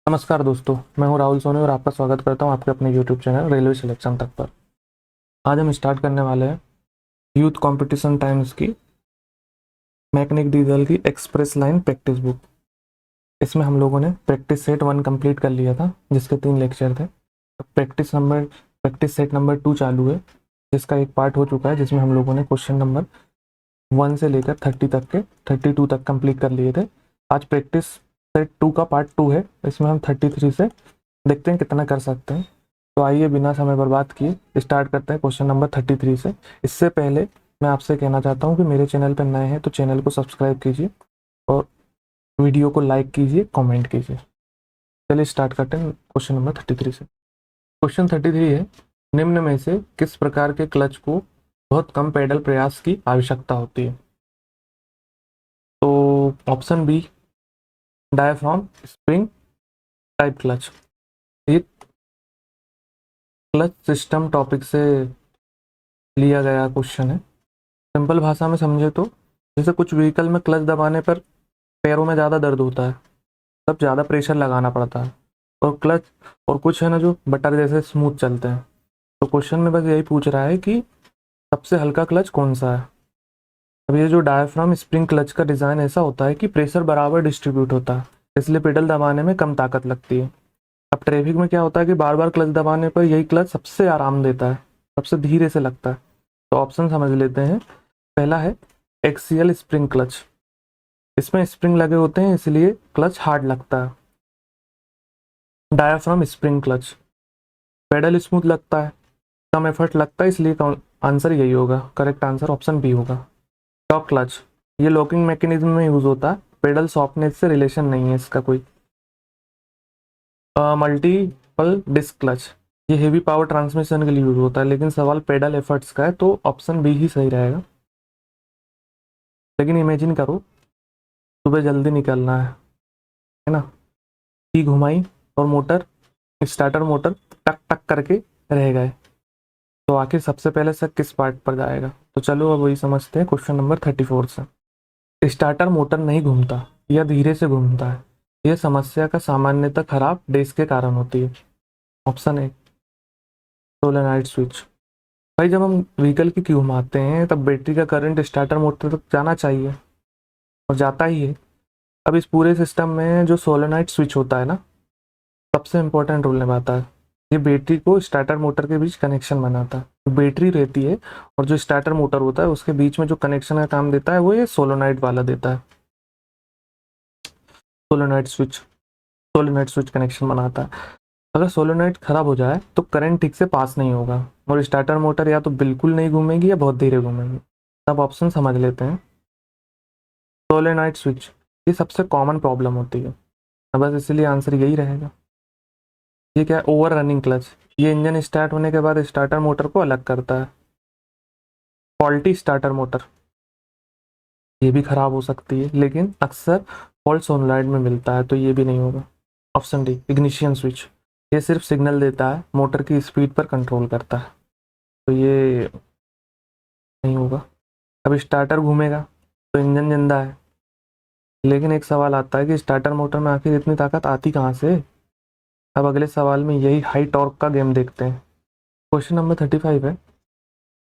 नमस्कार दोस्तों, मैं हूं राहुल सोनी और आपका स्वागत करता हूं आपके अपने यूट्यूब चैनल रेलवे सिलेक्शन तक पर। आज हम स्टार्ट करने वाले हैं यूथ कंपटीशन टाइम्स की मैकेनिक डीजल की एक्सप्रेस लाइन प्रैक्टिस बुक। इसमें हम लोगों ने प्रैक्टिस सेट 1 कंप्लीट कर लिया था, जिसके 3 लेक्चर थे। अब प्रैक्टिस सेट नंबर 2 चालू है, जिसका एक पार्ट हो चुका है, जिसमें हम लोगों ने क्वेश्चन नंबर 1 से लेकर 30 तक के 32 तक कंप्लीट कर लिए थे। आज प्रैक्टिस सेट 2 का पार्ट 2 है, इसमें हम 33 से देखते हैं कितना कर सकते हैं। तो आइए बिना समय बर्बाद किए स्टार्ट करते हैं क्वेश्चन नंबर 33 से। इससे पहले मैं आपसे कहना चाहता हूं कि मेरे चैनल पर नए हैं तो चैनल को सब्सक्राइब कीजिए और वीडियो को लाइक कीजिए, कमेंट कीजिए। चलिए स्टार्ट करते हैं क्वेश्चन नंबर 33 से। क्वेश्चन 33 है, निम्न में से किस प्रकार के क्लच को बहुत कम पेडल प्रयास की आवश्यकता होती है? तो option B, diaphragm spring type clutch. ये क्लच सिस्टम टॉपिक से लिया गया क्वेश्चन है। सिंपल भाषा में समझे तो जैसे कुछ व्हीकल में क्लच दबाने पर पैरों में ज़्यादा दर्द होता है, तब ज़्यादा प्रेशर लगाना पड़ता है, और क्लच और कुछ है ना जो बटर जैसे स्मूथ चलते हैं। तो क्वेश्चन में बस यही पूछ रहा है कि सबसे हल्का क्लच कौन सा है। अब ये जो डायाफ्राम स्प्रिंग क्लच का डिज़ाइन ऐसा होता है कि प्रेशर बराबर डिस्ट्रीब्यूट होता है, इसलिए पेडल दबाने में कम ताकत लगती है। अब ट्रैफिक में क्या होता है कि बार बार क्लच दबाने पर यही क्लच सबसे आराम देता है, सबसे धीरे से लगता है। तो ऑप्शन समझ लेते हैं। पहला है एक्सियल स्प्रिंग क्लच, इसमें स्प्रिंग लगे होते हैं इसलिए क्लच हार्ड लगता है। Diaphragm spring clutch, pedal smooth लगता है, कम एफर्ट लगता है, इसलिए आंसर यही होगा। करेक्ट आंसर ऑप्शन बी होगा। टॉक क्लच, ये लॉकिंग मैकेनिज्म में यूज होता है, पेडल सॉफ्टनेस से रिलेशन नहीं है इसका कोई। मल्टीपल डिस्क क्लच, ये हेवी पावर ट्रांसमिशन के लिए यूज होता है, लेकिन सवाल पेडल एफर्ट्स का है तो ऑप्शन बी ही सही रहेगा। लेकिन इमेजिन करो सुबह जल्दी निकलना है ना, की घुमाई और मोटर स्टार्टर मोटर टक टक करके रह गए, तो आखिर सबसे पहले से किस पार्ट पर जाएगा? तो चलो अब वही समझते हैं क्वेश्चन नंबर 34 से। स्टार्टर मोटर नहीं घूमता या धीरे से घूमता है, यह समस्या का सामान्यतः खराब डिस्क के कारण होती है। Option A, solenoid switch. भाई जब हम व्हीकल की घुमाते हैं तब बैटरी का करंट स्टार्टर मोटर तक जाना चाहिए, और जाता ही है। अब इस पूरे सिस्टम में जो सोलेनॉइड स्विच होता है ना, सबसे इंपॉर्टेंट रोल निभाता है। ये बैटरी को स्टार्टर मोटर के बीच कनेक्शन बनाता है। तो बैटरी रहती है और जो स्टार्टर मोटर होता है उसके बीच में जो कनेक्शन का काम देता है वो ये सोलेनॉइड वाला देता है। Solenoid switch, solenoid switch connection बनाता है। अगर सोलेनॉइड खराब हो जाए तो करंट ठीक से पास नहीं होगा और स्टार्टर मोटर या तो बिल्कुल नहीं घूमेगी या बहुत धीरे घूमेगी। अब ऑप्शन समझ लेते हैं। सोलेनॉइड स्विच, ये सबसे कॉमन प्रॉब्लम होती है, बस इसलिए आंसर यही रहेगा। ये क्या है? ओवर रनिंग क्लच, ये इंजन स्टार्ट होने के बाद स्टार्टर मोटर को अलग करता है। फॉल्टी स्टार्टर मोटर, ये भी खराब हो सकती है, लेकिन अक्सर फॉल्ट सोलेनॉइड में मिलता है, तो ये भी नहीं होगा। ऑप्शन डी, इग्निशन स्विच, ये सिर्फ सिग्नल देता है, मोटर की स्पीड पर कंट्रोल करता है, तो ये नहीं होगा। अब स्टार्टर घूमेगा तो इंजन जिंदा है, लेकिन एक सवाल आता है कि स्टार्टर मोटर में आखिर इतनी ताकत आती कहाँ से? अब अगले सवाल में यही हाई टॉर्क का गेम देखते हैं। क्वेश्चन नंबर 35 है,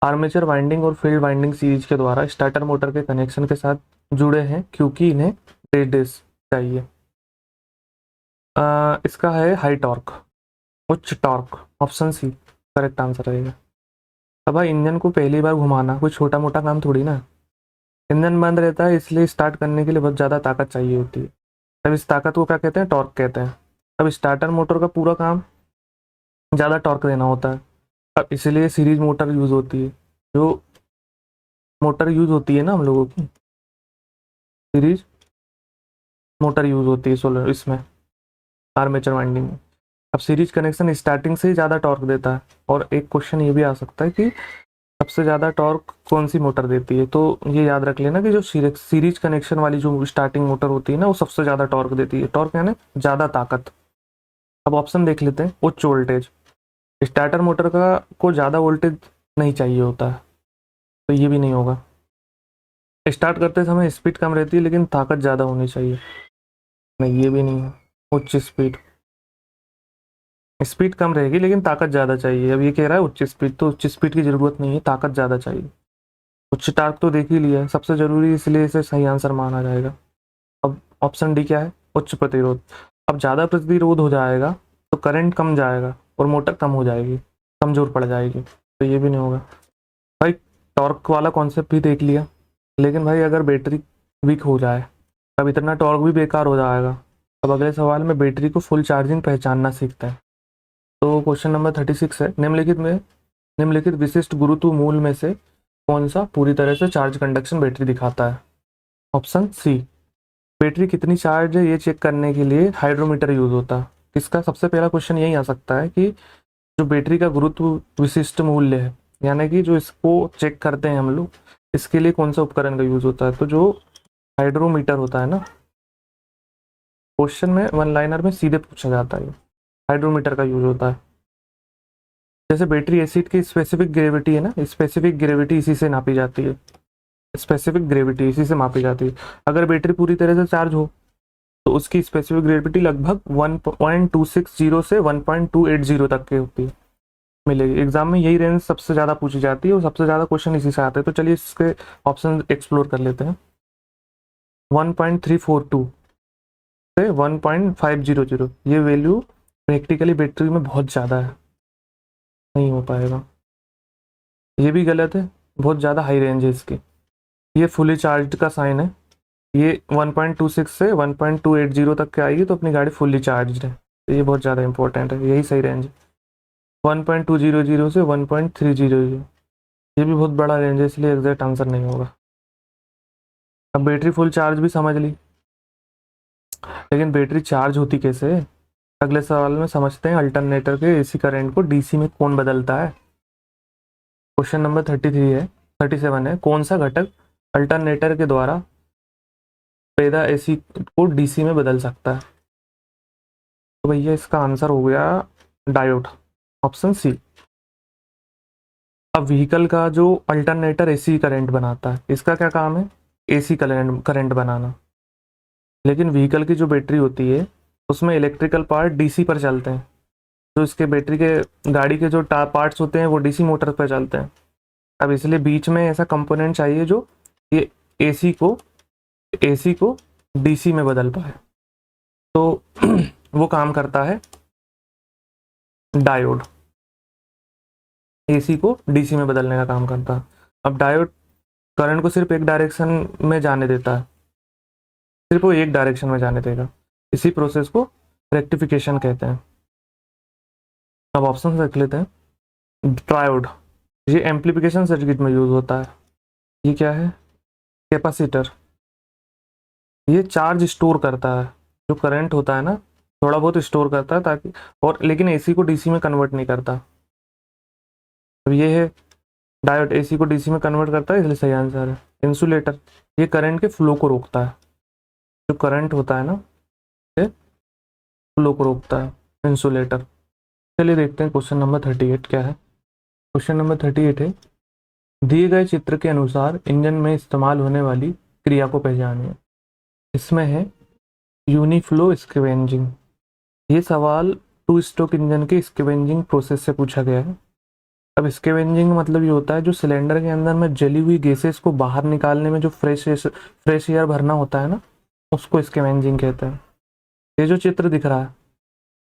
आर्मेचर वाइंडिंग और फील्ड वाइंडिंग सीरीज के द्वारा स्टार्टर मोटर के कनेक्शन के साथ जुड़े हैं क्योंकि इन्हें रेडियस चाहिए। इसका है हाई टॉर्क, उच्च torque. Option C correct answer रहेगा। अब भाई इंजन को पहली बार घुमाना कोई छोटा मोटा काम थोड़ी ना। इंजन बंद रहता है इसलिए स्टार्ट करने के लिए बहुत ज़्यादा ताकत चाहिए होती है। अब इस ताकत को क्या कहते हैं? टॉर्क कहते हैं। अब स्टार्टर मोटर का पूरा काम ज़्यादा टॉर्क देना होता है, अब इसलिए सीरीज मोटर यूज़ होती है। जो मोटर यूज़ होती है ना हम लोगों की, सीरीज मोटर यूज़ होती है सोलर इसमें, आर्मेचर वाइंडिंग में। अब सीरीज कनेक्शन स्टार्टिंग से ही ज़्यादा टॉर्क देता है, और एक क्वेश्चन ये भी आ सकता है कि सबसे ज़्यादा टॉर्क कौन सी मोटर देती है? तो ये याद रख लेना कि जो सीरीज कनेक्शन वाली जो स्टार्टिंग मोटर होती है ना, वो सबसे ज़्यादा टॉर्क देती है। टॉर्क यानी ज़्यादा ताकत। अब ऑप्शन देख लेते हैं। उच्च वोल्टेज, स्टार्टर मोटर का को ज़्यादा वोल्टेज नहीं चाहिए होता है, तो ये भी नहीं होगा। स्टार्ट करते समय स्पीड कम रहती है लेकिन ताकत ज़्यादा होनी चाहिए, नहीं ये भी नहीं है। उच्च स्पीड, स्पीड कम रहेगी लेकिन ताकत ज़्यादा चाहिए। अब ये कह रहा है उच्च स्पीड, तो उच्च स्पीड की ज़रूरत नहीं है, ताकत ज़्यादा चाहिए। उच्च टार्क तो देख ही लिया है, सबसे ज़रूरी, इसलिए इसे सही आंसर माना जाएगा। अब ऑप्शन डी क्या है, उच्च प्रतिरोध। अब ज़्यादा प्रतिरोध हो जाएगा तो करंट कम जाएगा और मोटर कम हो जाएगी, कमज़ोर पड़ जाएगी, तो ये भी नहीं होगा। भाई टॉर्क वाला कॉन्सेप्ट भी देख लिया, लेकिन भाई अगर बैटरी वीक हो जाए तब इतना टॉर्क भी बेकार हो जाएगा। अब अगले सवाल में बैटरी को फुल चार्जिंग पहचानना सीखते हैं। तो क्वेश्चन नंबर 36 है, निम्नलिखित विशिष्ट गुरुत्व मूल में से कौन सा पूरी तरह से चार्ज कंडक्शन बैटरी दिखाता है। ऑप्शन सी, बैटरी कितनी चार्ज है ये चेक करने के लिए हाइड्रोमीटर यूज होता है। इसका सबसे पहला क्वेश्चन यही आ सकता है कि जो बैटरी का गुरुत्व विशिष्ट मूल्य है, यानी कि जो इसको चेक करते हैं हम लोग, इसके लिए कौन सा उपकरण का यूज होता है। तो जो हाइड्रोमीटर होता है ना, क्वेश्चन में वन लाइनर में सीधे पूछा जाता है, हाइड्रोमीटर का यूज होता है। जैसे बैटरी एसिड की स्पेसिफिक ग्रेविटी है ना, स्पेसिफिक ग्रेविटी इसी से नापी जाती है, स्पेसिफिक ग्रेविटी इसी से मापी जाती है। अगर बैटरी पूरी तरह से चार्ज हो तो उसकी स्पेसिफिक ग्रेविटी लगभग 1.260 से 1.280 तक की होती है, मिलेगी। एग्जाम में यही रेंज सबसे ज़्यादा पूछी जाती है और सबसे ज़्यादा क्वेश्चन इसी से आते हैं। तो चलिए इसके ऑप्शन एक्सप्लोर कर लेते हैं। 1.342 से 1.500, ये वैल्यू प्रैक्टिकली बैटरी में बहुत ज़्यादा है, नहीं हो पाएगा। ये भी गलत है, बहुत ज़्यादा हाई रेंज है इसकी। ये फुली चार्ज का साइन है, ये 1.26 से 1.280 तक के आएगी तो अपनी गाड़ी फुल्ली चार्ज है, तो ये बहुत ज़्यादा इंपॉर्टेंट है, यही सही रेंज है। 1.200 से 1.300, ये भी बहुत बड़ा रेंज है, इसलिए एग्जैक्ट आंसर नहीं होगा। अब बैटरी फुल चार्ज भी समझ ली, लेकिन बैटरी चार्ज होती कैसे है, अगले सवाल में समझते हैं। अल्टरनेटर के एसी करंट को डीसी में कौन बदलता है। क्वेश्चन नंबर 37 है, कौन सा घटक अल्टरनेटर के द्वारा पैदा एसी को डीसी में बदल सकता है। तो भैया इसका आंसर हो गया डायोड, ऑप्शन सी। अब व्हीकल का जो अल्टरनेटर एसी करंट बनाता है, इसका क्या काम है, एसी करंट बनाना। लेकिन व्हीकल की जो बैटरी होती है उसमें इलेक्ट्रिकल पार्ट डीसी पर चलते हैं, जो इसके बैटरी के गाड़ी के जो पार्ट्स होते हैं वो डीसी मोटर पर चलते हैं। अब इसलिए बीच में ऐसा कंपोनेंट चाहिए जो ये एसी को डीसी में बदल पाए, तो वो काम करता है डायोड, एसी को डीसी में बदलने का काम करता है। अब डायोड करंट को सिर्फ एक डायरेक्शन में जाने देता है, सिर्फ वो एक डायरेक्शन में जाने देगा, इसी प्रोसेस को रेक्टिफिकेशन कहते हैं। अब ऑप्शन रख लेते हैं। ट्रायोड, ये एम्प्लीफिकेशन सर्किट में यूज होता है। ये क्या है, कैपेसिटर, ये चार्ज स्टोर करता है, जो करंट होता है ना थोड़ा बहुत स्टोर करता है ताकि, और लेकिन एसी को डीसी में कन्वर्ट नहीं करता। अब ये है डायोड, एसी को डीसी में कन्वर्ट करता है, इसलिए सही आंसर है। इंसुलेटर, ये करंट के फ्लो को रोकता है, जो करंट होता है ना ये फ्लो को रोकता है, इंसुलेटर। चलिए देखते हैं क्वेश्चन नंबर 38 क्या है। क्वेश्चन नंबर 38 है, दिए गए चित्र के अनुसार इंजन में इस्तेमाल होने वाली क्रिया को पहचानिए। इसमें है यूनिफ्लो स्कैवेंजिंग। ये सवाल टू स्ट्रोक इंजन के स्कैवेंजिंग प्रोसेस से पूछा गया है। अब स्कैवेंजिंग मतलब ये होता है जो सिलेंडर के अंदर में जली हुई गैसेस को बाहर निकालने में जो फ्रेश एयर भरना होता है ना, उसको स्कैवेंजिंग कहते हैं। ये जो चित्र दिख रहा है,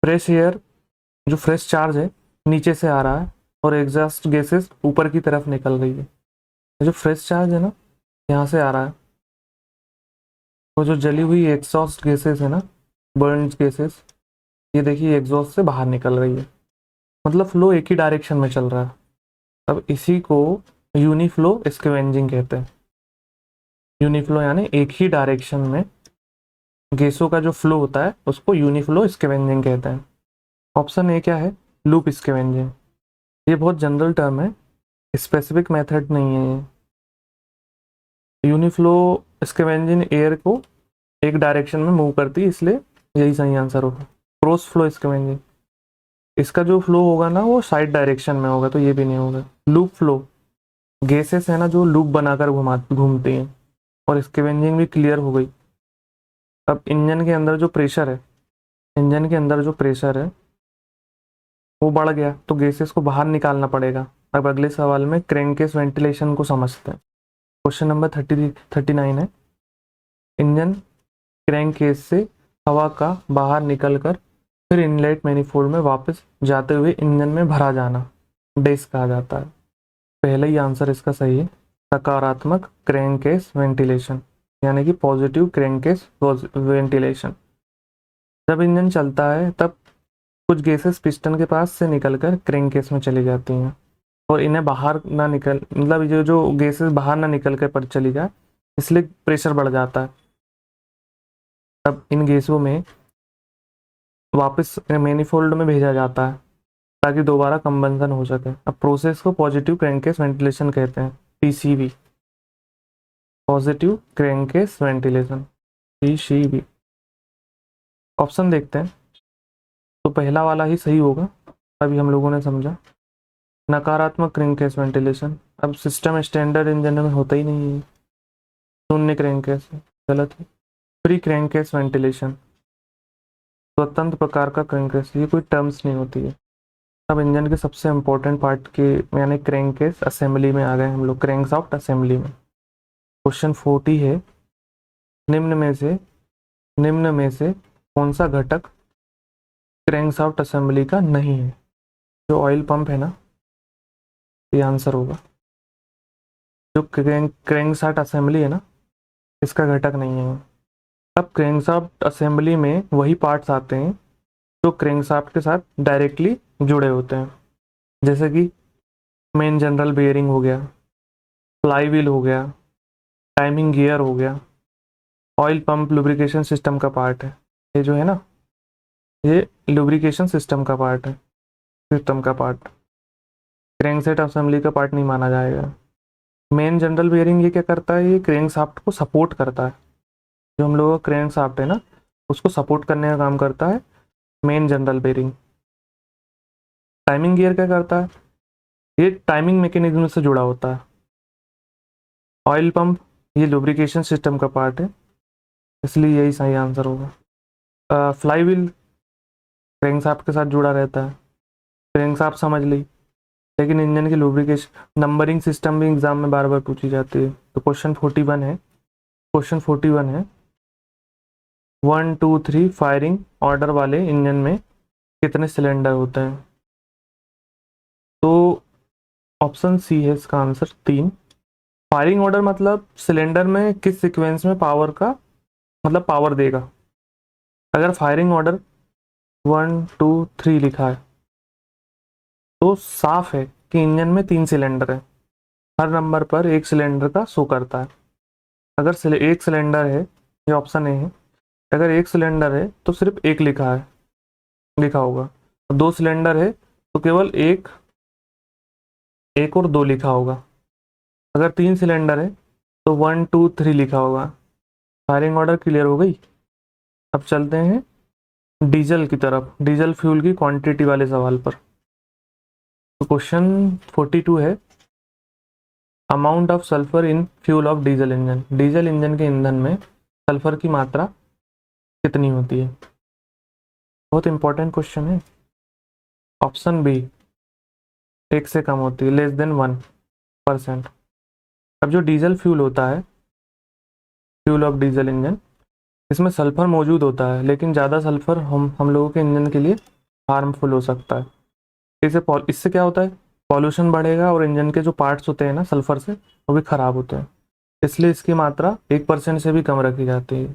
फ्रेश एयर, जो फ्रेश चार्ज है नीचे से आ रहा है और एग्जॉस्ट गैसेस ऊपर की तरफ निकल रही है। ये जो फ्रेश चार्ज है ना यहाँ से आ रहा है, वो जो जली हुई एग्जॉस्ट गैसेस है ना, बर्न गैसेस, ये देखिए एग्जॉस्ट से बाहर निकल रही है, मतलब फ्लो एक ही डायरेक्शन में चल रहा है। अब इसी को यूनिफ्लो स्कैवेंजिंग कहते हैं। यूनिफ्लो यानी एक ही डायरेक्शन में गैसों का जो फ्लो होता है उसको यूनिफ्लो स्कैवेंजिंग कहते हैं। ऑप्शन ए क्या है, लूप स्कैवेंजिंग। ये बहुत जनरल टर्म है, स्पेसिफिक मेथड नहीं है ये। यूनिफ्लो स्कैवेंजिंग एयर को एक डायरेक्शन में मूव करती है, इसलिए यही सही आंसर होगा। क्रॉस फ्लो स्कैवेंजिंग, इसका जो फ्लो होगा ना वो साइड डायरेक्शन में होगा, तो ये भी नहीं होगा। लूप फ्लो, गैसेस है ना जो लूप बनाकर घूमती हैं, और स्कैवेंजिंग भी क्लियर हो गई। अब इंजन के अंदर जो प्रेशर है वो बढ़ गया तो गैसेस को बाहर निकालना पड़ेगा। अब अगले सवाल में क्रैंकेस वेंटिलेशन को समझते हैं। क्वेश्चन नंबर 39 है, इंजन क्रैंकेस से हवा का बाहर निकलकर फिर इनलेट मैनिफोल्ड में वापस जाते हुए इंजन में भरा जाना डेस कहा जाता है। पहले ही आंसर इसका सही है, सकारात्मक क्रैंकेस वेंटिलेशन, यानी कि पॉजिटिव क्रैंकेस वेंटिलेशन। जब इंजन चलता है तब कुछ गैसेस पिस्टन के पास से निकलकर क्रैंकेस में चली जाती हैं और इन्हें बाहर ना निकल मतलब जो गैसेस बाहर ना निकल कर पर चली जाए, इसलिए प्रेशर बढ़ जाता है। तब इन गैसों में वापस मैनिफोल्ड में भेजा जाता है ताकि दोबारा कंबंसन हो सके। अब प्रोसेस को पॉजिटिव क्रैंकेस वेंटिलेशन कहते हैं, PCV, positive crankcase ventilation, PCV. Option देखते हैं, तो पहला वाला ही सही होगा, अभी हम लोगों ने समझा। नकारात्मक क्रैंकेस वेंटिलेशन, अब सिस्टम स्टैंडर्ड इंजन में होता ही नहीं है, शून्य क्रैंकेस, गलत है। फ्री क्रैंकेस वेंटिलेशन, स्वतंत्र प्रकार का क्रैंकेस, ये कोई टर्म्स नहीं होती है। अब इंजन के सबसे इंपॉर्टेंट पार्ट के यानी क्रैंकेस असेंबली में आ गए हम लोग, क्रैंकशाफ्ट असेंबली में। क्वेश्चन 40 है, निम्न में से कौन सा घटक क्रैंकशाफ्ट असेंबली का नहीं है? जो ऑयल पंप है ना, ये आंसर होगा। जो क्रैंकशाफ्ट असेंबली है ना, इसका घटक नहीं है। अब क्रैंकशाफ्ट असेंबली में वही पार्ट्स आते हैं जो क्रैंकशाफ्ट के साथ डायरेक्टली जुड़े होते हैं, जैसे कि मेन जनरल बेयरिंग हो गया, फ्लाई व्हील हो गया, टाइमिंग गियर हो गया, ऑयल पंप लुब्रिकेशन सिस्टम का पार्ट है। ये जो है ना, ये लुब्रिकेशन सिस्टम का पार्ट है, सिस्टम का पार्ट, क्रैंकसेट असेंबली का पार्ट नहीं माना जाएगा। मेन जनरल बेयरिंग ये क्या करता है, ये क्रैंकशाफ्ट को सपोर्ट करता है। जो हम लोगों का क्रैंकशाफ्ट है ना, उसको सपोर्ट करने का काम करता है main general bearing. Timing gear क्या करता है, ये टाइमिंग मैकेनिज्म से जुड़ा होता है। ऑयल पंप ये लुब्रिकेशन सिस्टम का पार्ट है, इसलिए यही सही आंसर होगा। फ्लाई व्हील क्रैंकशाफ्ट के साथ जुड़ा रहता है, क्रैंकशाफ्ट समझ ली, लेकिन इंजन की लुब्रिकेशन नंबरिंग सिस्टम भी एग्जाम में बार बार पूछी जाती है। तो क्वेश्चन 41 है, क्वेश्चन 41 है, 1 2 3 फायरिंग ऑर्डर वाले इंजन में कितने सिलेंडर होते हैं? तो ऑप्शन सी है इसका आंसर, 3। फायरिंग ऑर्डर मतलब सिलेंडर में किस सीक्वेंस में पावर का मतलब पावर देगा। अगर फायरिंग ऑर्डर 1 2 3 लिखा है तो साफ है कि इंजन में 3 सिलेंडर है, हर नंबर पर एक सिलेंडर का शो करता है। अगर एक सिलेंडर है, ये ऑप्शन ए है, अगर एक सिलेंडर है तो सिर्फ एक लिखा होगा, और 2 सिलेंडर है तो केवल एक एक और 2 लिखा होगा। अगर 3 सिलेंडर है तो 1 2 3 लिखा होगा। फायरिंग ऑर्डर क्लियर हो गई। अब चलते हैं डीजल की तरफ, डीजल फ्यूल की क्वांटिटी वाले सवाल पर। तो क्वेश्चन 42 है, amount of sulphur in fuel of diesel engine, diesel engine के ईंधन में सल्फर की मात्रा कितनी होती है? बहुत इंपॉर्टेंट क्वेश्चन है। ऑप्शन बी, 1 से कम होती है, लेस देन 1%। अब जो डीजल फ्यूल होता है, फ्यूल ऑफ डीजल इंजन, इसमें सल्फर मौजूद होता है, लेकिन ज़्यादा सल्फर हम लोगों के इंजन के लिए हार्मफुल हो सकता है। इससे क्या होता है, पॉल्यूशन बढ़ेगा और इंजन के जो पार्ट्स होते हैं ना सल्फर से, वो भी खराब होते हैं। इसलिए इसकी मात्रा 1% से भी कम रखी जाती है।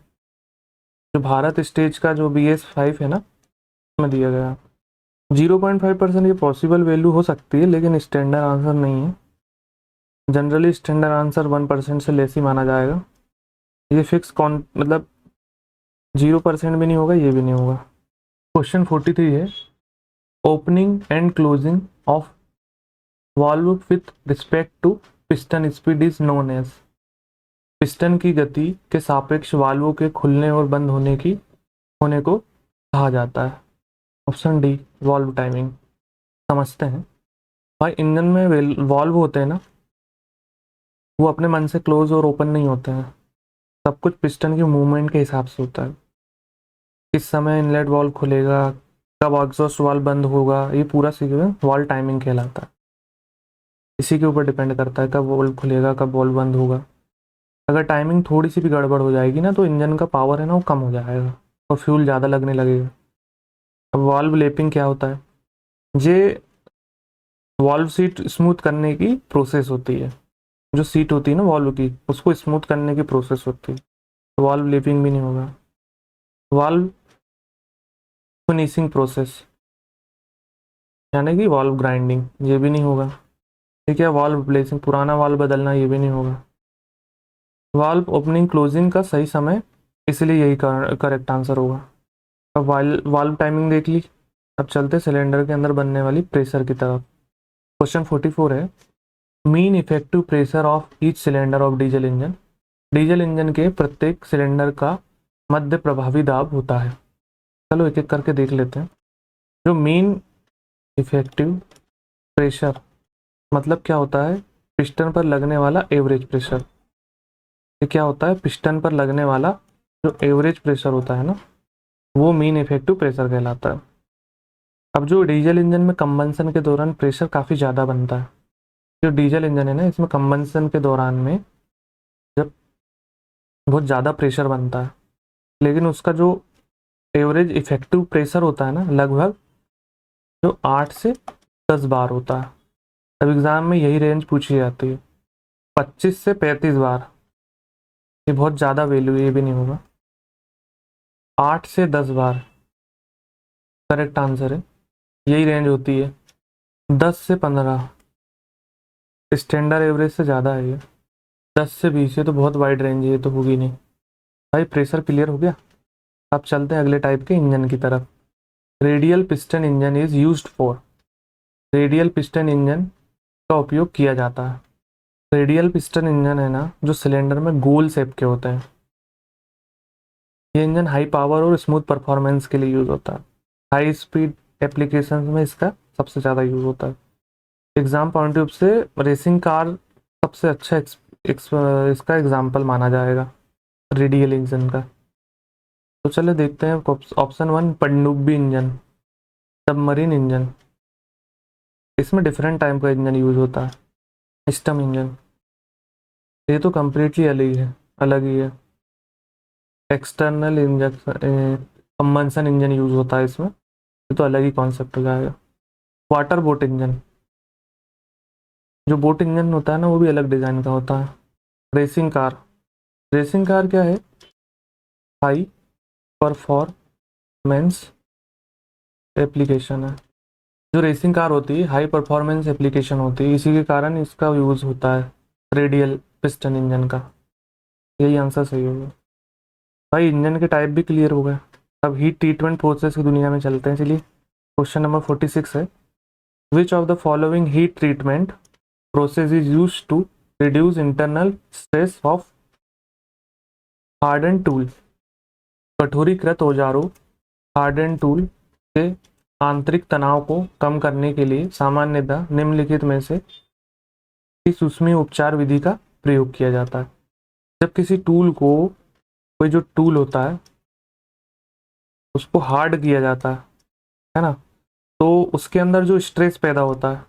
जो भारत स्टेज का जो BS5 है ना, उसमें दिया गया 0.5%। ये पॉसिबल वैल्यू हो सकती है, लेकिन स्टैंडर्ड आंसर नहीं है। जनरली स्टैंडर्ड आंसर 1% से लेस ही माना जाएगा। ये फिक्स मतलब 0% भी नहीं होगा, ये भी नहीं होगा। क्वेश्चन 43 है, opening and closing of valve with respect to piston speed is known as, piston की गति के सापेक्ष वाल्वों के खुलने और बंद होने को कहा जाता है। Option D, valve timing. समझते हैं भाई, इंजन में वाल्व होते हैं ना, वो अपने मन से क्लोज और ओपन नहीं होते हैं, सब कुछ पिस्टन की मूवमेंट के हिसाब से होता है। किस समय इनलेट वाल्व खुलेगा, कब एग्जॉस्ट वाल्व बंद होगा, ये पूरा सीक्वेंस वाल्व टाइमिंग कहलाता है। इसी के ऊपर डिपेंड करता है कब वाल्व खुलेगा, कब वाल्व बंद होगा। अगर टाइमिंग थोड़ी सी भी गड़बड़ हो जाएगी ना, तो इंजन का पावर है ना वो कम हो जाएगा और फ्यूल ज़्यादा लगने लगेगा। अब वाल्व लैपिंग क्या होता है? ये वाल्व सीट स्मूथ करने की प्रोसेस होती है। जो सीट होती है ना वाल्व की, उसको स्मूथ करने की प्रोसेस होती है। तो वाल्व लैपिंग भी नहीं होगा। वाल्व फिनिशिंग प्रोसेस यानी कि वाल्व ग्राइंडिंग, ये भी नहीं होगा। ठीक है, वाल्व रिप्लेसिंग, पुराना वाल्व बदलना, ये भी नहीं होगा। वाल्व ओपनिंग क्लोजिंग का सही समय, इसलिए यही करेक्ट आंसर होगा। अब वाल्व टाइमिंग देख ली। अब चलते सिलेंडर के अंदर बनने वाली प्रेशर की तरफ। क्वेश्चन 44 है, mean effective pressure of each cylinder of diesel engine. Diesel engine के प्रत्येक सिलेंडर का मध्य प्रभावी दाब होता है। चलो एक एक करके देख लेते हैं। जो मीन इफेक्टिव प्रेशर मतलब क्या होता है? पिस्टन पर लगने वाला एवरेज प्रेशर। ये क्या होता है? पिस्टन पर लगने वाला जो एवरेज प्रेशर होता है ना, वो मीन इफेक्टिव प्रेशर कहलाता है। अब जो डीजल इंजन में कंबंसन के दौरान प्रेशर काफ़ी ज़्यादा बनता है। जो डीजल इंजन है ना, इसमें कंबंसन के दौरान में जब बहुत ज़्यादा प्रेशर बनता है, लेकिन उसका जो एवरेज इफेक्टिव प्रेशर होता है ना, लगभग जो 8 से 10 बार होता है। अब एग्ज़ाम में यही रेंज पूछी जाती है, 25 से 35 बार। ये बहुत ज़्यादा वैल्यू, ये भी नहीं होगा। 8 से 10 बार करेक्ट आंसर है, यही रेंज होती है। 10 से 15 स्टैंडर्ड एवरेज से ज़्यादा है ये। 10 से 20 ये तो बहुत वाइड रेंज है, ये तो होगी नहीं। भाई प्रेशर क्लियर हो गया। अब चलते हैं अगले टाइप के इंजन की तरफ। Radial piston engine is used for. Radial piston engine का उपयोग किया जाता है। रेडियल पिस्टन इंजन है ना, जो सिलेंडर में गोल शेप के होते हैं। ये इंजन हाई पावर और स्मूथ परफॉर्मेंस के लिए यूज होता है। हाई स्पीड एप्लीकेशन में इसका सबसे ज़्यादा यूज होता है। एग्जाम पॉइंट ऑफ से रेसिंग कार सबसे अच्छा इसका एग्जाम्पल माना जाएगा रेडियल इंजन का। तो चलो देखते हैं ऑप्शन 1, पनडुब्बी इंजन, सबमरीन इंजन। इसमें डिफरेंट टाइप का इंजन यूज होता है। स्टम इंजन, ये तो कम्प्लीटली अलग ही है। External engine combustion engine use होता है इसमें, ये तो अलग ही कॉन्सेप्ट हो जाएगा। वाटर बोट इंजन, जो बोट इंजन होता है ना, वो भी अलग डिज़ाइन का होता है। रेसिंग कार, रेसिंग कार क्या है? हाई परफॉर्मेंस एप्लीकेशन है। जो रेसिंग कार होती है हाई परफॉर्मेंस एप्लीकेशन होती है, इसी के कारण इसका यूज़ होता है रेडियल पिस्टन इंजन का। यही आंसर सही होगा। भाई इंजन के टाइप भी क्लियर हो गए। अब हीट ट्रीटमेंट प्रोसेस की दुनिया में चलते हैं। चलिए क्वेश्चन नंबर 46 है, which of the following heat treatment process is use to reduce internal stress of harden tool. कठोरीकृत औजारों हार्डन टूल के आंतरिक तनाव को कम करने के लिए सामान्यतः निम्नलिखित में से किस ऊष्मीय उपचार विधि का प्रयोग किया जाता है? जब किसी टूल को, कोई जो टूल होता है उसको हार्ड किया जाता है ना, तो उसके अंदर जो स्ट्रेस पैदा होता है,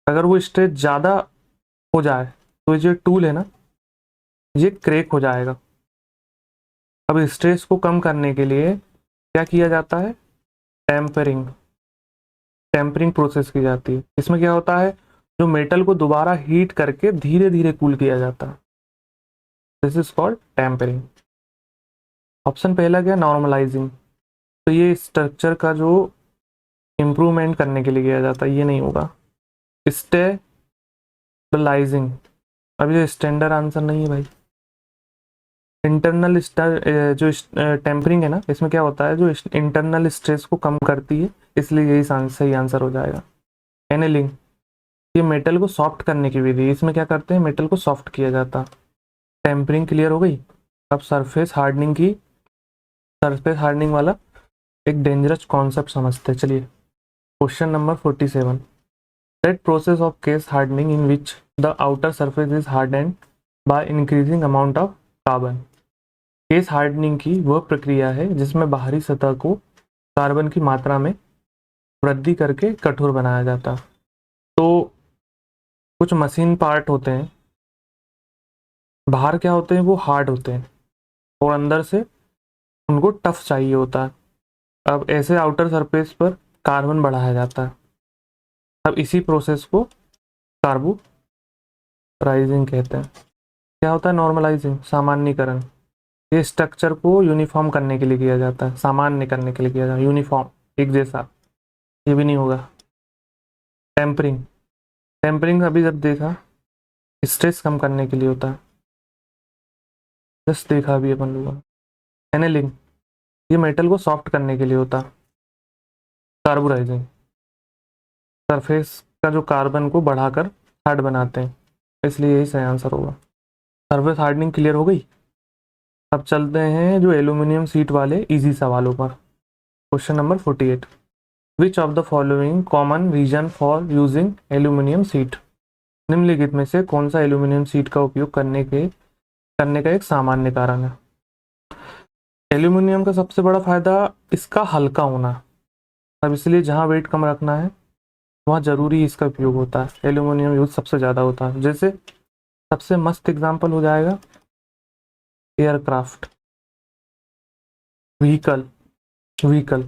अगर वो स्ट्रेस ज़्यादा हो जाए तो ये जो टूल है ना, ये क्रैक हो जाएगा। अब स्ट्रेस को कम करने के लिए क्या किया जाता है? टेम्परिंग, टेम्परिंग प्रोसेस की जाती है। इसमें क्या होता है, जो मेटल को दोबारा हीट करके धीरे धीरे कूल किया जाता है। This is called tempering. Option पहला क्या? नॉर्मलाइजिंग, तो ये स्ट्रक्चर का जो इम्प्रूवमेंट करने के लिए किया जाता है, ये नहीं होगा। स्टेबलाइजिंग, अब ये स्टैंडर्ड आंसर नहीं है भाई। इंटरनल जो टेम्परिंग है ना, इसमें क्या होता है, जो इंटरनल स्ट्रेस को कम करती है, इसलिए यही सही आंसर हो जाएगा। एनेलिंग, ये मेटल को सॉफ्ट करने की विधि, इसमें क्या करते हैं, मेटल को सॉफ्ट किया जाता। टेम्परिंग क्लियर हो गई। अब सरफेस हार्डनिंग वाला एक डेंजरस कॉन्सेप्ट समझते हैं। चलिए question number 47, that process of case hardening in which the outer surface is hardened by increasing amount of carbon. Case hardening की वह प्रक्रिया है जिसमें बाहरी सतह को कार्बन की मात्रा में वृद्धि करके कठोर बनाया जाता है। तो कुछ मशीन पार्ट होते हैं, बाहर क्या होते हैं, वो हार्ड होते हैं और अंदर से उनको टफ चाहिए होता है। अब ऐसे आउटर सरफेस पर कार्बन बढ़ाया जाता है। अब इसी प्रोसेस को कार्बोराइजिंग कहते हैं। क्या होता है नॉर्मलाइजिंग, सामान्यीकरण। ये स्ट्रक्चर को यूनिफॉर्म करने के लिए किया जाता है, सामान्य करने के लिए किया जाता है, यूनिफॉर्म, एक जैसा। ये भी नहीं होगा। टेम्परिंग, टेम्परिंग अभी जब देखा, स्ट्रेस कम करने के लिए होता है, जस्ट देखा अभी अपन लोगों ने। एनेलिंग, ये मेटल को सॉफ्ट करने के लिए होता है। कार्बोराइजिंग, सरफेस का जो कार्बन को बढ़ाकर हार्ड बनाते हैं, इसलिए यही सही आंसर होगा। सरफेस हार्डनिंग क्लियर हो गई। अब चलते हैं जो एल्यूमिनियम सीट वाले इजी सवालों पर। Question number 48, which of the following common reason for using aluminium sheet. निम्नलिखित में से कौन सा एल्यूमिनियम सीट का उपयोग करने का एक सामान्य कारण है। एल्यूमिनियम का सबसे बड़ा फायदा इसका हल्का होना। अब इसलिए जहां वेट कम रखना है वहाँ जरूरी इसका उपयोग होता है, एल्यूमिनियम यूज सबसे ज़्यादा होता है। जैसे सबसे मस्त एग्जांपल हो जाएगा एयरक्राफ्ट, व्हीकल। व्हीकल,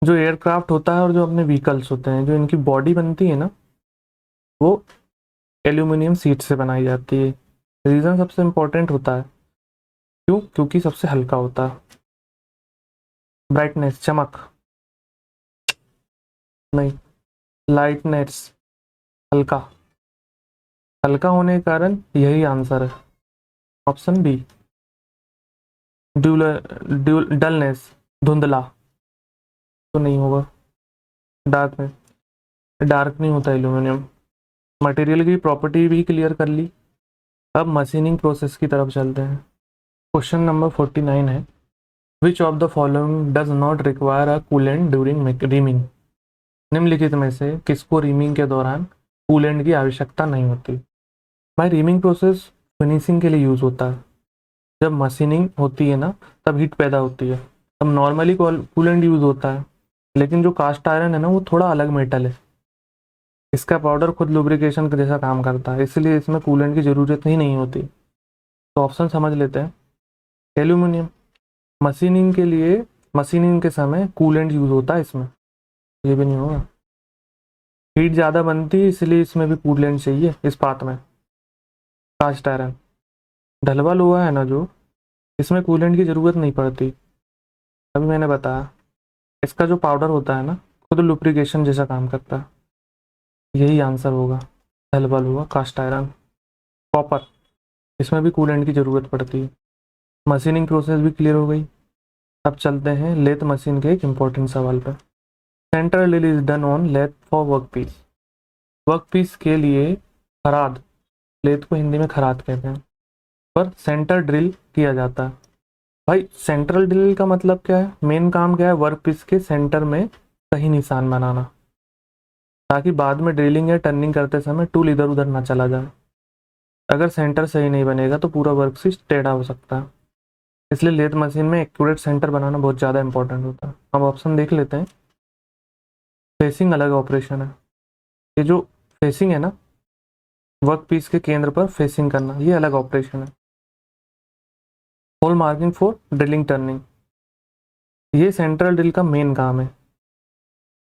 जो एयरक्राफ्ट होता है और जो अपने व्हीकल्स होते हैं, जो इनकी बॉडी बनती है ना, वो एल्यूमिनियम सीट से बनाई जाती है। रीज़न सबसे इम्पोर्टेंट होता है, क्यों? क्योंकि सबसे हल्का होता है। ब्राइटनेस, चमक नहीं, लाइटनेस, हल्का। हल्का होने के कारण यही आंसर है, ऑप्शन बी। डलनेस, धुंधला तो नहीं होगा। डार्कनेस, डार्क नहीं होता एल्यूमिनियम। मटेरियल की प्रॉपर्टी भी क्लियर कर ली। अब मशीनिंग प्रोसेस की तरफ चलते हैं। क्वेश्चन नंबर 49 है, which of the following does not require a coolant during reaming. निम्नलिखित में से किसको रीमिंग के दौरान कूलेंट की आवश्यकता नहीं होती। भाई रीमिंग प्रोसेस फिनिशिंग के लिए यूज होता है। जब मशीनिंग होती है ना, तब हीट पैदा होती है। अब नॉर्मली कूलेंट यूज होता है, लेकिन जो कास्ट आयरन है ना, वो थोड़ा अलग मेटल है। इसका पाउडर खुद लुब्रिकेशन का जैसा काम करता है, इसलिए इसमें कूलेंट की ज़रूरत ही नहीं होती। तो ऑप्शन समझ लेते हैं, एल्यूमिनियम। मशीनिंग के लिए, मशीनिंग के समय कूलेंट यूज होता है इसमें, ये भी नहीं होगा। हीट ज़्यादा बनती है, इसलिए इसमें भी कूलेंट चाहिए इस पात में। कास्ट आयरन, ढलवा लोहा है ना जो, इसमें कूलेंट की ज़रूरत नहीं पड़ती। अभी मैंने बताया, इसका जो पाउडर होता है ना, खुद लुब्रिकेशन जैसा काम करता है। यही आंसर होगा, ढलवा लोहा, कास्ट आयरन। कॉपर, इसमें भी कूलेंट की ज़रूरत पड़ती है। मशीनिंग प्रोसेस भी क्लियर हो गई। अब चलते हैं लेथ मशीन के एक इम्पोर्टेंट सवाल पर। Central drill is done on lathe for work piece. Work piece के लिए खराद, लेथ को हिंदी में खराद कहते हैं, पर सेंटर ड्रिल किया जाता है। भाई सेंट्रल ड्रिल का मतलब क्या है, मेन काम क्या है, वर्क पीस के सेंटर में सही निशान बनाना, ताकि बाद में ड्रिलिंग या टर्निंग करते समय टूल इधर उधर ना चला जाए। अगर सेंटर सही नहीं बनेगा तो पूरा वर्क पीस टेढ़ा हो सकता है। इसलिए लेथ मशीन में एक्यूरेट सेंटर बनाना बहुत ज़्यादा इंपॉर्टेंट होता है। अब ऑप्शन देख लेते हैं। फेसिंग अलग ऑपरेशन है। ये जो फेसिंग है ना, वर्क पीस के केंद्र पर फेसिंग करना, ये अलग ऑपरेशन है। Hole marking for drilling turning, ये सेंट्रल ड्रिल का मेन काम है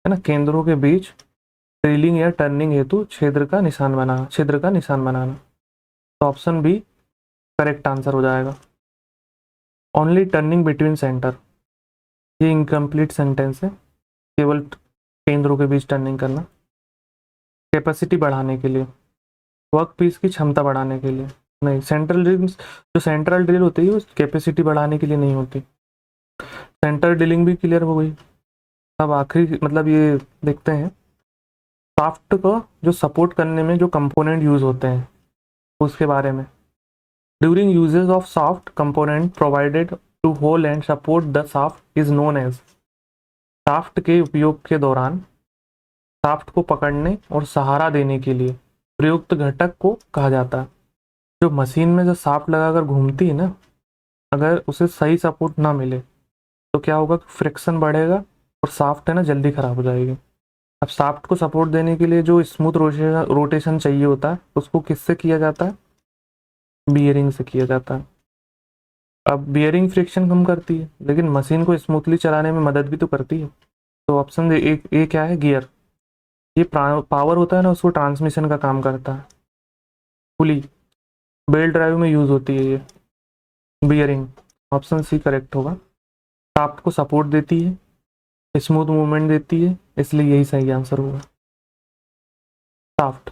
ना, केंद्रों के बीच ड्रिलिंग या टर्निंग हेतु छिद्र का निशान बनाना। तो ऑप्शन बी करेक्ट आंसर हो जाएगा। ओनली टर्निंग बिटवीन सेंटर, ये इनकम्प्लीट सेंटेंस है, केवल केंद्रों के बीच टर्निंग करना। कैपेसिटी बढ़ाने के लिए, वर्क पीस की क्षमता बढ़ाने के लिए नहीं। सेंट्रल ड्रिल होती है वो कैपेसिटी बढ़ाने के लिए नहीं होती। सेंटर ड्रिलिंग भी क्लियर हो गई। अब आखिरी मतलब ये देखते हैं, शाफ्ट को जो सपोर्ट करने में जो कंपोनेंट यूज होते हैं उसके बारे में। During uses of soft component provided to hole and support the shaft is known as. शाफ्ट के उपयोग के दौरान शाफ्ट को पकड़ने और सहारा देने के लिए प्रयुक्त घटक को कहा जाता है। जो मशीन में जो शाफ्ट लगाकर घूमती है ना, अगर उसे सही सपोर्ट ना मिले तो क्या होगा, फ्रिक्शन बढ़ेगा और साफ्ट है ना जल्दी ख़राब हो जाएगी। अब साफ्ट को सपोर्ट देने के लिए जो स्मूथ रोटेशन चाहिए होता है उसको किससे किया जाता है? बियरिंग से किया जाता है। अब बियरिंग फ्रिक्शन कम करती है लेकिन मशीन को स्मूथली चलाने में मदद भी तो करती है। तो ऑप्शन ए क्या है? गियर। ये पावर होता है ना, उसको ट्रांसमिशन का काम करता है। पुली, बेल्ट ड्राइव में यूज होती है ये। बियरिंग, ऑप्शन सी करेक्ट होगा। शाफ्ट को सपोर्ट देती है, स्मूथ मूवमेंट देती है, इसलिए यही सही आंसर होगा। शाफ्ट,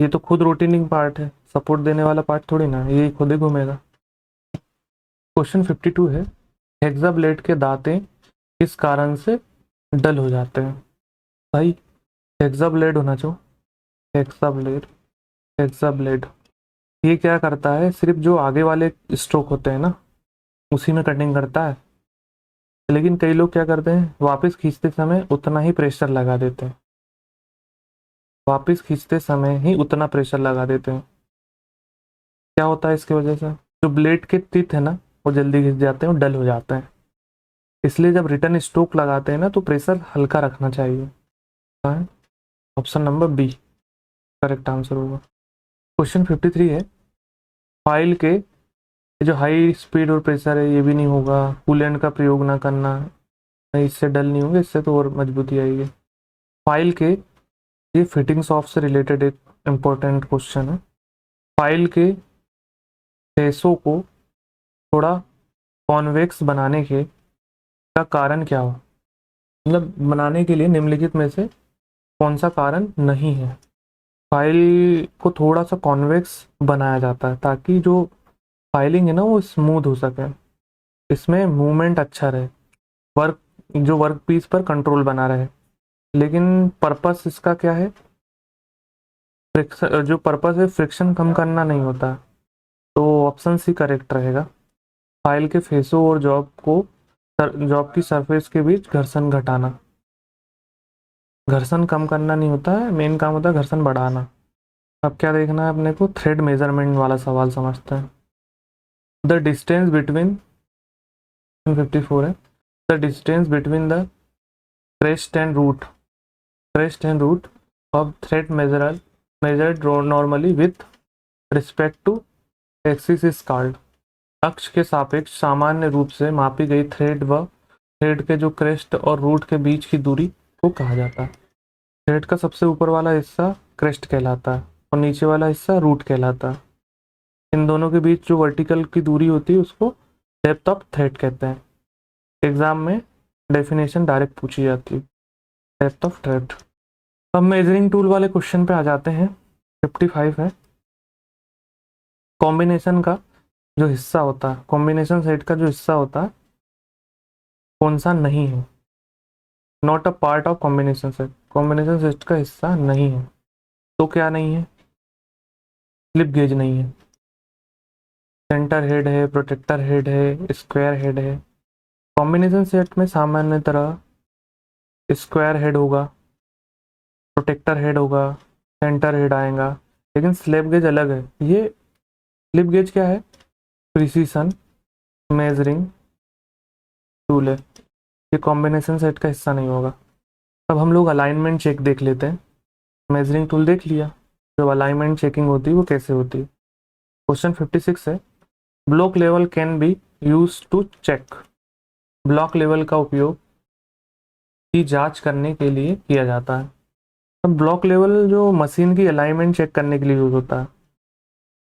ये तो खुद रोटेटिंग पार्ट है, सपोर्ट देने वाला पार्ट थोड़ी ना, ये खुद ही घूमेगा। क्वेश्चन 52 है, हेक्सा ब्लेड के दांते किस कारण से डल हो जाते हैं? भाई हेक्सा ब्लेड होना चाहिए, हेक्सा ब्लेड, हेक्सा ब्लेड। ये क्या करता है? सिर्फ जो आगे वाले स्ट्रोक होते हैं ना उसी में कटिंग करता है, लेकिन कई लोग क्या करते हैं, वापस खींचते समय उतना ही प्रेशर लगा देते हैं, वापस खींचते समय ही उतना प्रेशर लगा देते हैं। क्या होता है इसकी वजह से? जो ब्लेड के टिथ है ना वो जल्दी घिस जाते हैं और डल हो जाते हैं, इसलिए जब रिटर्न स्ट्रोक लगाते हैं ना तो प्रेशर हल्का रखना चाहिए। Option number B correct answer होगा। क्वेश्चन 53 है, फाइल के जो हाई स्पीड और प्रेशर है ये भी नहीं होगा, कूलेंट का प्रयोग ना करना, नहीं इससे डल नहीं होंगे, इससे तो और मजबूती आएगी। फाइल के, ये फिटिंग्स ऑफ से रिलेटेड एक इम्पोर्टेंट क्वेश्चन है। फाइल के फेसों को थोड़ा कॉन्वेक्स बनाने के का कारण क्या हो? मतलब बनाने के लिए निम्नलिखित में से कौन सा कारण नहीं है? फाइल को थोड़ा सा कॉन्वेक्स बनाया जाता है ताकि जो फाइलिंग है ना वो स्मूथ हो सके, इसमें मूवमेंट अच्छा रहे, वर्क जो वर्क पीस पर कंट्रोल बना रहे। लेकिन पर्पस इसका क्या है? फ्रिक्शन, जो पर्पस है फ्रिक्शन कम करना नहीं होता। तो ऑप्शन सी करेक्ट रहेगा। फाइल के फेसों और जॉब की सरफेस के बीच घर्षण घटाना, घर्षण कम करना नहीं होता है, मेन काम होता है घर्षण बढ़ाना। अब क्या देखना है अपने को? थ्रेड मेजरमेंट वाला सवाल समझते हैं। द डिस्टेंस बिटवीन 54 है, the distance between the crest and root, crest and root of thread measured normally with respect to axis is called। अक्ष के सापेक्ष सामान्य रूप से मापी गई थ्रेड व थ्रेड के जो क्रेस्ट और रूट के बीच की दूरी को कहा जाता है। थ्रेड का सबसे ऊपर वाला हिस्सा क्रेस्ट कहलाता है और नीचे वाला हिस्सा रूट कहलाता है। इन दोनों के बीच जो वर्टिकल की दूरी होती है उसको डेप्थ ऑफ थ्रेड कहते हैं। एग्जाम में डेफिनेशन डायरेक्ट पूछी जाती है, डेप्थ ऑफ थ्रेड। अब मेजरिंग टूल वाले क्वेश्चन पे आ जाते हैं। 55 है, कॉम्बिनेशन का जो हिस्सा होता है, कॉम्बिनेशन सेट का जो हिस्सा होता है कौन सा नहीं है? Not a part of combination set, combination set का हिस्सा नहीं है। तो क्या नहीं है? स्लिप गेज नहीं है, सेंटर हेड है, प्रोटेक्टर हेड है, स्क्वायर हेड है। कॉम्बिनेशन सेट में सामान्य तरह स्क्वायर हेड होगा, प्रोटेक्टर हेड होगा, सेंटर हेड आएगा, लेकिन स्लिप गेज अलग है। ये स्लिप गेज क्या है? प्रिसीशन मेजरिंग टूल है, ये कॉम्बिनेशन सेट का हिस्सा नहीं होगा। अब हम लोग अलाइनमेंट चेक देख लेते हैं। मेजरिंग टूल देख लिया, जो अलाइनमेंट चेकिंग होती है वो कैसे होती है। क्वेश्चन 56 है, block level can be use to check, block level का उपयोग की जांच करने के लिए किया जाता है। अब ब्लॉक लेवल जो मशीन की अलाइनमेंट चेक करने के लिए यूज होता है,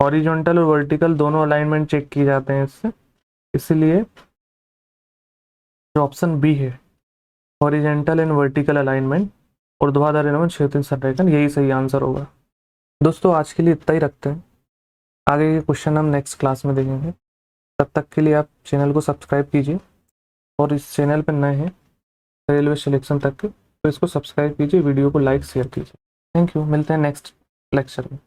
हॉरिजॉन्टल और वर्टिकल दोनों अलाइनमेंट चेक किए जाते हैं इससे, इसलिए जो ऑप्शन बी है हॉरिजॉन्टल एंड वर्टिकल अलाइनमेंट, ऊर्ध्वाधर एवं क्षैतिज संरेखण, यही सही आंसर होगा। दोस्तों आज के लिए इतना ही रखते हैं, आगे के क्वेश्चन हम नेक्स्ट क्लास में देखेंगे। तब तक के लिए आप चैनल को सब्सक्राइब कीजिए, और इस चैनल पर नए हैं रेलवे सिलेक्शन तक के तो इसको सब्सक्राइब कीजिए, वीडियो को लाइक शेयर कीजिए। थैंक यू, मिलते हैं नेक्स्ट लेक्चर में।